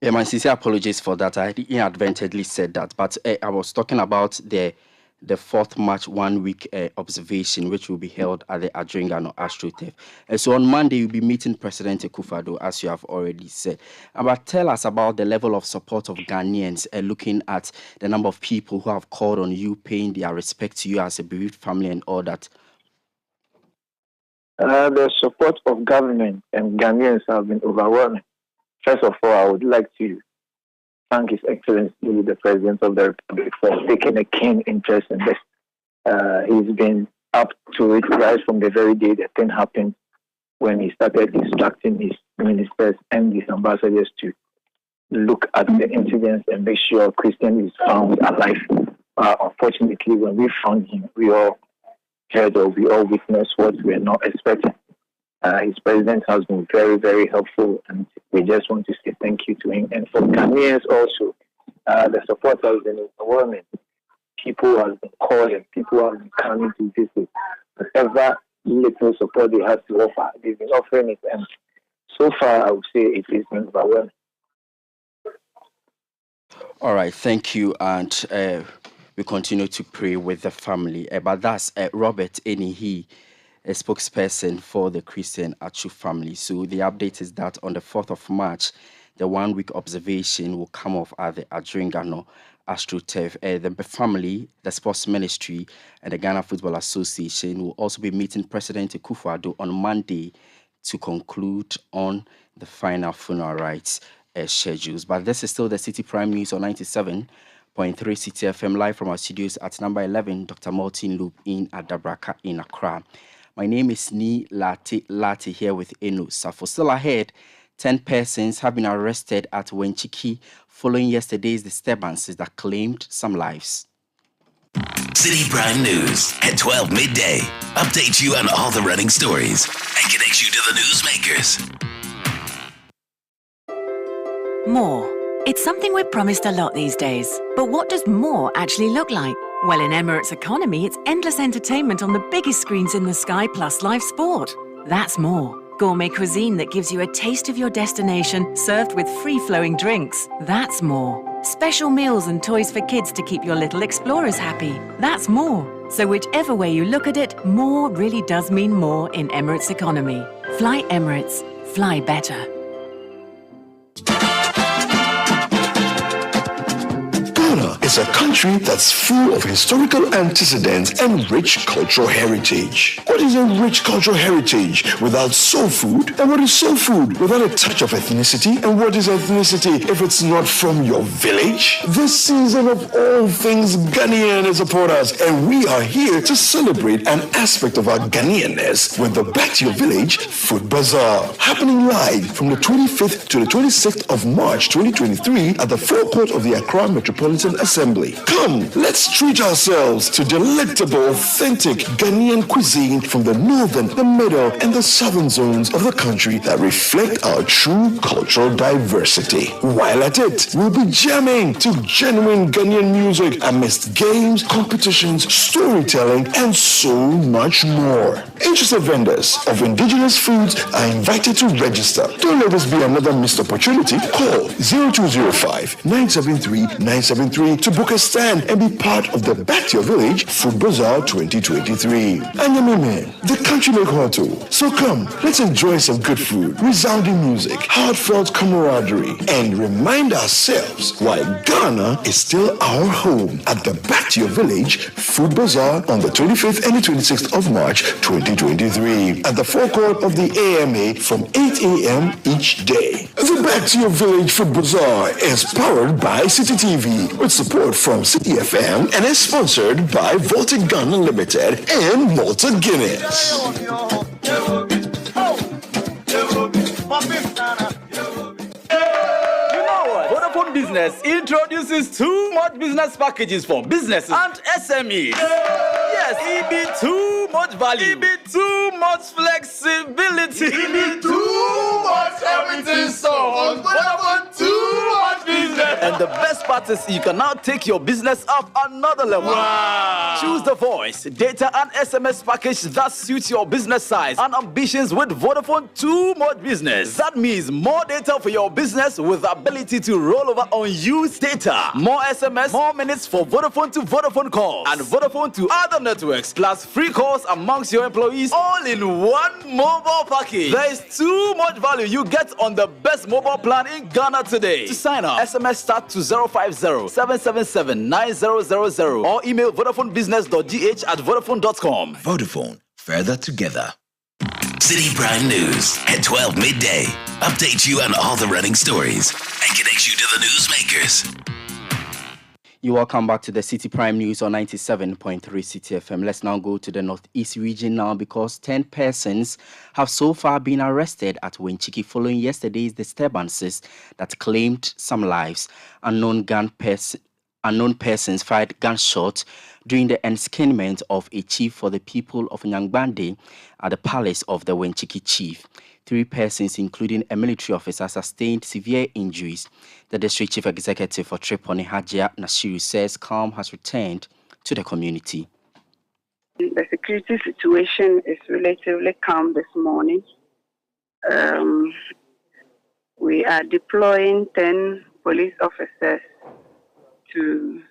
Yeah, my sincere apologies for that. I inadvertently said that, but I was talking about the 4th March 1 week observation, which will be held at the Adregano AstroTurf. So on Monday, you'll be meeting President Akufo-Addo, as you have already said. But tell us about the level of support of Ghanaians, looking at the number of people who have called on you, paying their respect to you as a bereaved family and all that. The support of government and Ghanaians have been overwhelming. First of all, I would like to thank His Excellency, the President of the Republic, for taking a keen interest in this. He's been up to it right from the very day the thing happened, when he started instructing his ministers and his ambassadors to look at the incidents and make sure Christian is found alive. Unfortunately, when we found him, we all heard or we all witnessed what we were not expecting. His president has been very, very helpful, and we just want to say thank you to him. And for Ghanaians also, the support has been overwhelming. People have been calling, people have been coming to visit. Whatever little support they have to offer, they've been offering it. And so far, I would say it has been overwhelming. All right, thank you. And we continue to pray with the family. But that's Robert Enihi, a spokesperson for the Christian Atsu family. So the update is that on the 4th of March, the 1 week observation will come off at the Adregano AstroTurf. The family, the sports ministry, and the Ghana Football Association will also be meeting President Akufo-Addo on Monday to conclude on the final funeral rites schedules. But this is still the Citi Prime News on 97.7 Citi FM, live from our studios at number 11, Dr. Martin Loop in Adabraka in Accra. My name is Larte here with Enu Safo. Still ahead, 10 persons have been arrested at Wenchiki following yesterday's disturbances that claimed some lives. Citi Prime News at 12 midday. Update you on all the running stories and connect you to the newsmakers. More. It's something we're promised a lot these days. But what does more actually look like? Well, in Emirates Economy, it's endless entertainment on the biggest screens in the sky plus live sport. That's more. Gourmet cuisine that gives you a taste of your destination, served with free-flowing drinks. That's more. Special meals and toys for kids to keep your little explorers happy. That's more. So whichever way you look at it, more really does mean more in Emirates Economy. Fly Emirates. Fly better. Ghana is a country that's full of historical antecedents and rich cultural heritage. What is a rich cultural heritage without soul food? And what is soul food without a touch of ethnicity? And what is ethnicity if it's not from your village? This season of all things Ghanaian is upon us, and we are here to celebrate an aspect of our Ghanaianness with the Back to Your Village Food Bazaar, happening live from the 25th to the 26th of March 2023 at the forecourt of the Accra Metropolitan Assembly. Come, let's treat ourselves to delectable, authentic Ghanaian cuisine from the northern, the middle, and the southern zones of the country that reflect our true cultural diversity. While at it, we'll be jamming to genuine Ghanaian music amidst games, competitions, storytelling, and so much more. Interested vendors of indigenous foods are invited to register. Don't let this be another missed opportunity. Call 0205-973-973 to book a stand and be part of the Back to Your Village Food Bazaar 2023. And the country make hoto. So come, let's enjoy some good food, resounding music, heartfelt camaraderie, and remind ourselves why Ghana is still our home at the Back to Your Village Food Bazaar on the 25th and the 26th of March 2023 at the forecourt of the AMA from 8 a.m. each day. The Back to Your Village Food Bazaar is powered by Citi TV with support from Citi FM and is sponsored by Volta Ghana Limited and Malta Guinness. Vodafone Business introduces too much business packages for businesses and SMEs. Yes, it be too much value. It be too much flexibility. It be too much everything so on Vodafone too much business. And the best part is you can now take your business up another level. Wow. Choose the voice, data and SMS package that suits your business size and ambitions with Vodafone too much business. That means more data for your business with ability to roll over unused data, more SMS, more minutes for Vodafone to Vodafone calls, and Vodafone to other networks, plus free calls amongst your employees, all in one mobile package. There is too much value you get on the best mobile plan in Ghana today. To sign up, SMS start to 050-777-9000 or email vodafonebusiness.gh@vodafone.com. Vodafone, further together. Citi Prime News at 12 midday. Update you on all the running stories and connect you to the newsmakers. You're welcome back to the Citi Prime News on 97.3 Citi FM. Let's now go to the Northeast region now because 10 persons have so far been arrested at Wenchiki following yesterday's disturbances that claimed some lives. Unknown persons fired gunshots during the enskinment of a chief for the people of Nyangbande at the palace of the Wenchiki chief. 3 persons, including a military officer, sustained severe injuries. The district chief executive for Tripoli, Hajia Nashiru, says calm has returned to the community. The security situation is relatively calm this morning. We are deploying 10 police officers to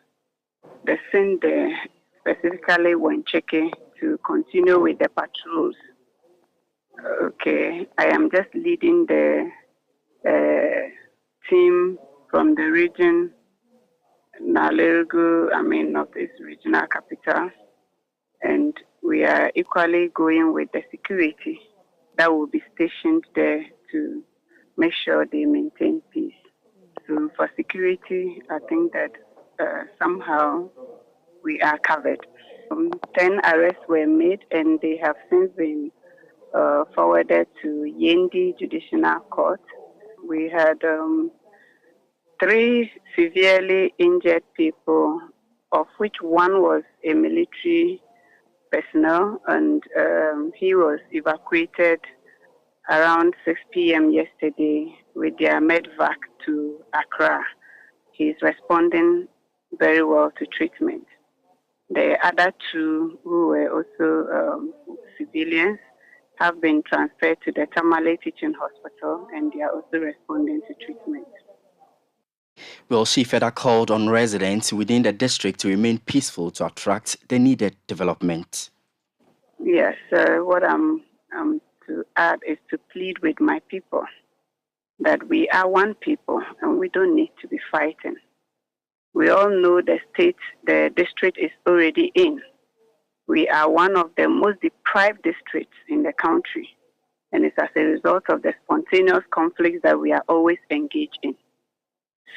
the scene there, specifically Wenchiki, to continue with the patrols. Okay, I am just leading the team from the region, Northeast Regional Capital, and we are equally going with the security that will be stationed there to make sure they maintain peace. So for security, I think that somehow we are covered. 10 arrests were made, and they have since been forwarded to Yendi Judicial Court. We had 3 severely injured people, of which one was a military personnel, and he was evacuated around 6 p.m. yesterday with their medvac to Accra. He's responding very well to treatment. The other 2 who were also civilians have been transferred to the Tamale Teaching Hospital, and they are also responding to treatment. Well, she further called on residents within the district to remain peaceful to attract the needed development. Yes, what I'm to add is to plead with my people that we are one people and we don't need to be fighting. We all know the state the district is already in. We are one of the most deprived districts in the country, and it's as a result of the spontaneous conflicts that we are always engaged in.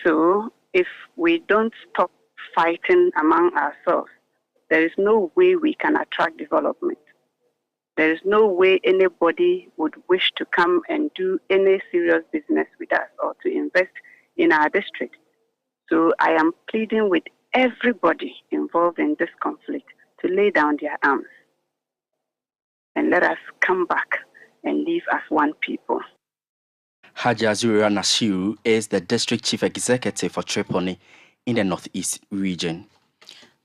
So if we don't stop fighting among ourselves, there is no way we can attract development. There is no way anybody would wish to come and do any serious business with us or to invest in our district. So I am pleading with everybody involved in this conflict to lay down their arms and let us come back and live as one people. Haja Zuriya Nashiru is the district chief executive for Tripoli in the Northeast region.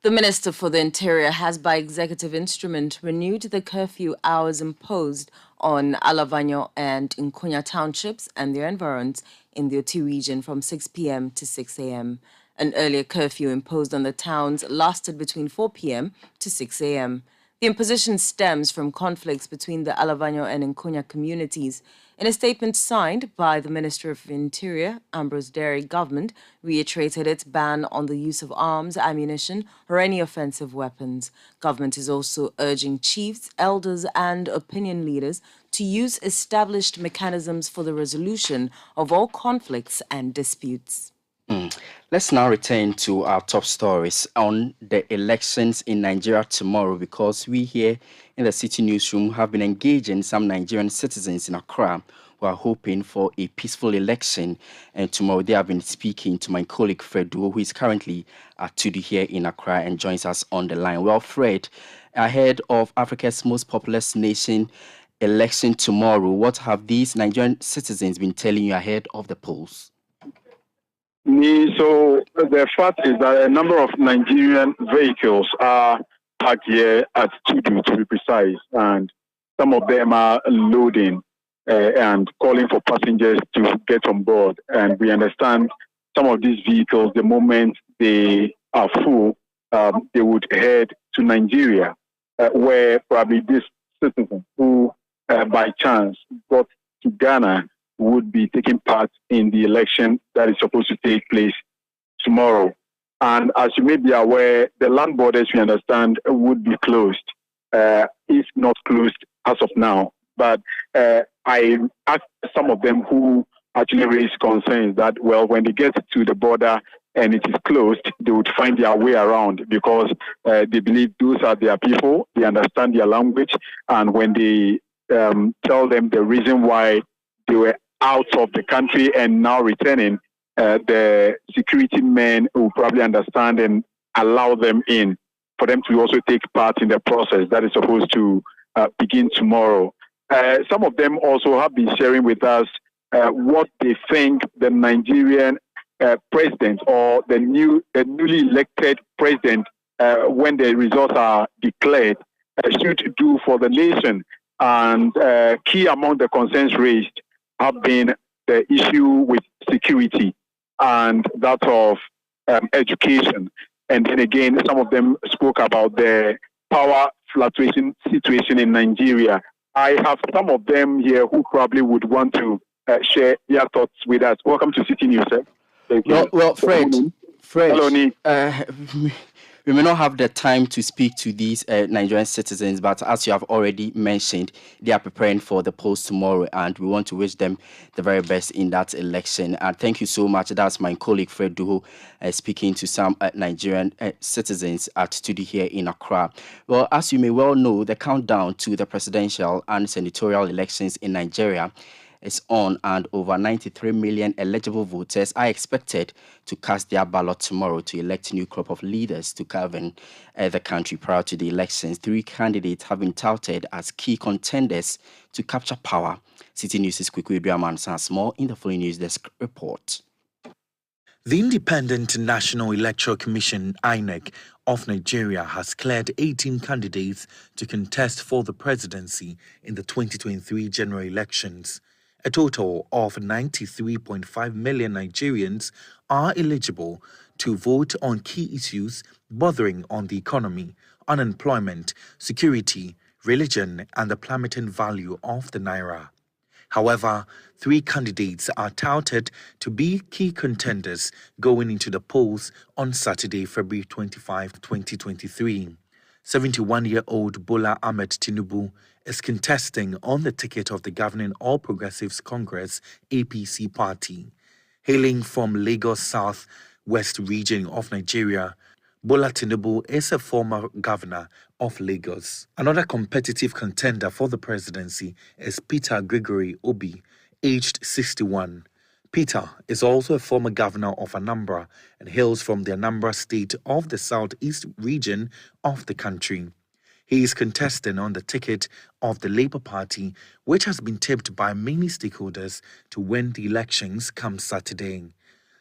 The Minister for the Interior has, by executive instrument, renewed the curfew hours imposed on Alavanyo and Nkonya townships and their environs in the Oti region from 6 p.m. to 6 a.m. An earlier curfew imposed on the towns lasted between 4 p.m. to 6 a.m. The imposition stems from conflicts between the Alavanyo and Nkonya communities. In a statement signed by the Minister of Interior, Ambrose Derry, government reiterated its ban on the use of arms, ammunition, or any offensive weapons. Government is also urging chiefs, elders, and opinion leaders to use established mechanisms for the resolution of all conflicts and disputes. Let's now return to our top stories on the elections in Nigeria tomorrow, because we here in the City Newsroom have been engaging some Nigerian citizens in Accra who are hoping for a peaceful election. And tomorrow they have been speaking to my colleague Feruary, who is currently at Tudi here in Accra and joins us on the line. Well, Fred, ahead of Africa's most populous nation election tomorrow, what have these Nigerian citizens been telling you ahead of the polls? So the fact is that a number of Nigerian vehicles are parked here at Tudu, to be precise, and some of them are loading and calling for passengers to get on board. And we understand some of these vehicles, the moment they are full, they would head to Nigeria, where probably this citizen who by chance got to Ghana would be taking part in the election that is supposed to take place tomorrow. And as you may be aware, the land borders, we understand, would be closed, if not closed as of now. But I asked some of them who actually raised concerns that, well, when they get to the border and it is closed, they would find their way around, because they believe those are their people, they understand their language, and when they tell them the reason why they were out of the country and now returning, the security men will probably understand and allow them in for them to also take part in the process that is supposed to begin tomorrow. Some of them also have been sharing with us what they think the Nigerian president or the newly elected president, when the results are declared, should do for the nation. And key among the concerns raised have been the issue with security and that of education. And then again, some of them spoke about the power fluctuation situation in Nigeria. I have some of them here who probably would want to share their thoughts with us. Welcome to City News, sir. Thank you. Well, Fred, Hello, We may not have the time to speak to these Nigerian citizens, but as you have already mentioned, they are preparing for the polls tomorrow, and we want to wish them the very best in that election. And thank you so much. That's my colleague Fred Duho speaking to some Nigerian citizens at studio here in Accra. Well, as you may well know, the countdown to the presidential and senatorial elections in Nigeria is on, and over 93 million eligible voters are expected to cast their ballot tomorrow to elect a new crop of leaders to govern the country. Prior to the elections, 3 candidates have been touted as key contenders to capture power. City News' Kwiku Eduaman has more in the following news desk report. The Independent National Electoral Commission, INEC, of Nigeria has cleared 18 candidates to contest for the presidency in the 2023 general elections. A total of 93.5 million Nigerians are eligible to vote on key issues bordering on the economy, unemployment, security, religion, and the plummeting value of the naira. However, 3 candidates are touted to be key contenders going into the polls on Saturday, February 25, 2023. 71-year-old Bola Ahmed Tinubu is contesting on the ticket of the governing All Progressives Congress APC party. Hailing from Lagos South West region of Nigeria, Bola Tinubu is a former governor of Lagos. Another competitive contender for the presidency is Peter Gregory Obi, aged 61. Peter is also a former governor of Anambra and hails from the Anambra state of the southeast region of the country. He is contesting on the ticket of the Labour Party, which has been tipped by many stakeholders to win the elections come Saturday.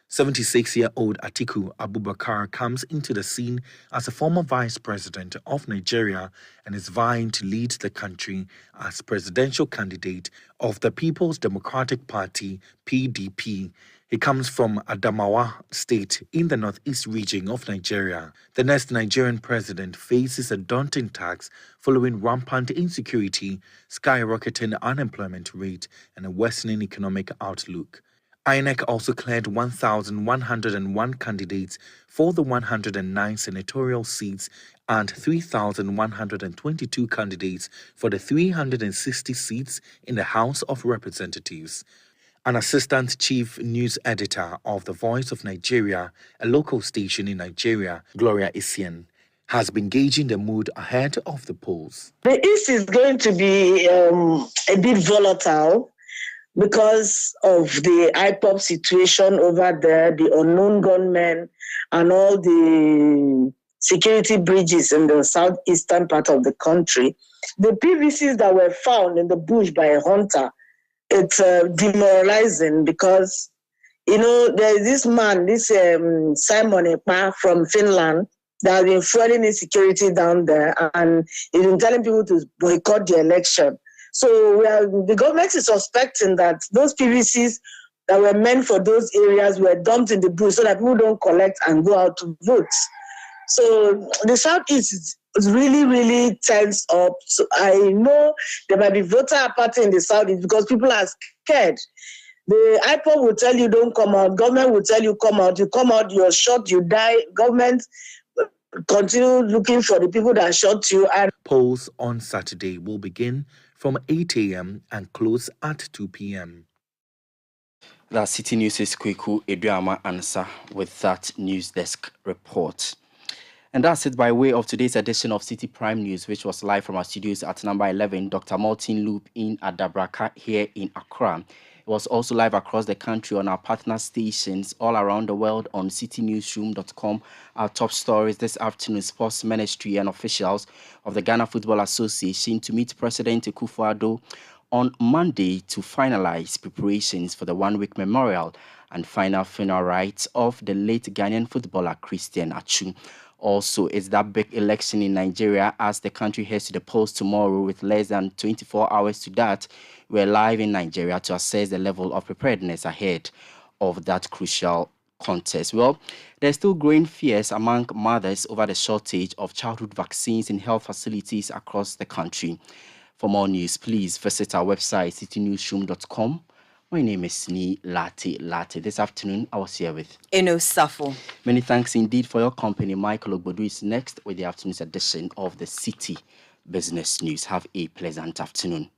76-year-old Atiku Abubakar comes into the scene as a former vice president of Nigeria and is vying to lead the country as presidential candidate of the People's Democratic Party, PDP. He comes from Adamawa State in the northeast region of Nigeria. The next Nigerian president faces a daunting task following rampant insecurity, skyrocketing unemployment rate, and a worsening economic outlook. INEC also cleared 1,101 candidates for the 109 senatorial seats and 3,122 candidates for the 360 seats in the House of Representatives. An assistant chief news editor of The Voice of Nigeria, a local station in Nigeria, Gloria Isian, has been gauging the mood ahead of the polls. The East is going to be a bit volatile because of the IPOP situation over there, the unknown gunmen, and all the security breaches in the southeastern part of the country. The PVCs that were found in the bush by a hunter, it's demoralizing because, you know, there's this man, Simon Ekpa from Finland, that has been fueling insecurity down there, and he's been telling people to boycott the election. So the government is suspecting that those PVCs that were meant for those areas were dumped in the bush so that people don't collect and go out to vote. So the Southeast is really, really tensed up. So I know there might be voter apathy in the Southeast because people are scared. The IPOP will tell you don't come out. Government will tell you come out. You come out, you're shot, you die. Government continue looking for the people that shot you. And polls on Saturday will begin from 8 a.m. and close at 2 p.m. That's City News' Kwiku Eduama answer with that news desk report. And that's it by way of today's edition of Citi Prime News, which was live from our studios at number 11, Dr. Martin Loop in Adabraka here in Accra. It was also live across the country on our partner stations all around the world on citynewsroom.com. Our top stories this afternoon: Sports Ministry and officials of the Ghana Football Association to meet President Akufo-Addo on Monday to finalize preparations for the one-week memorial and final funeral rites of the late Ghanaian footballer Christian Atsu. Also, it's that big election in Nigeria as the country heads to the polls tomorrow with less than 24 hours to that. We're live in Nigeria to assess the level of preparedness ahead of that crucial contest. Well, there's still growing fears among mothers over the shortage of childhood vaccines in health facilities across the country. For more news, please visit our website, citynewsroom.com, My name is Larte. This afternoon, I was here with Safo. Many thanks indeed for your company. Michael Ogbodu is next with the afternoon's edition of the City Business News. Have a pleasant afternoon.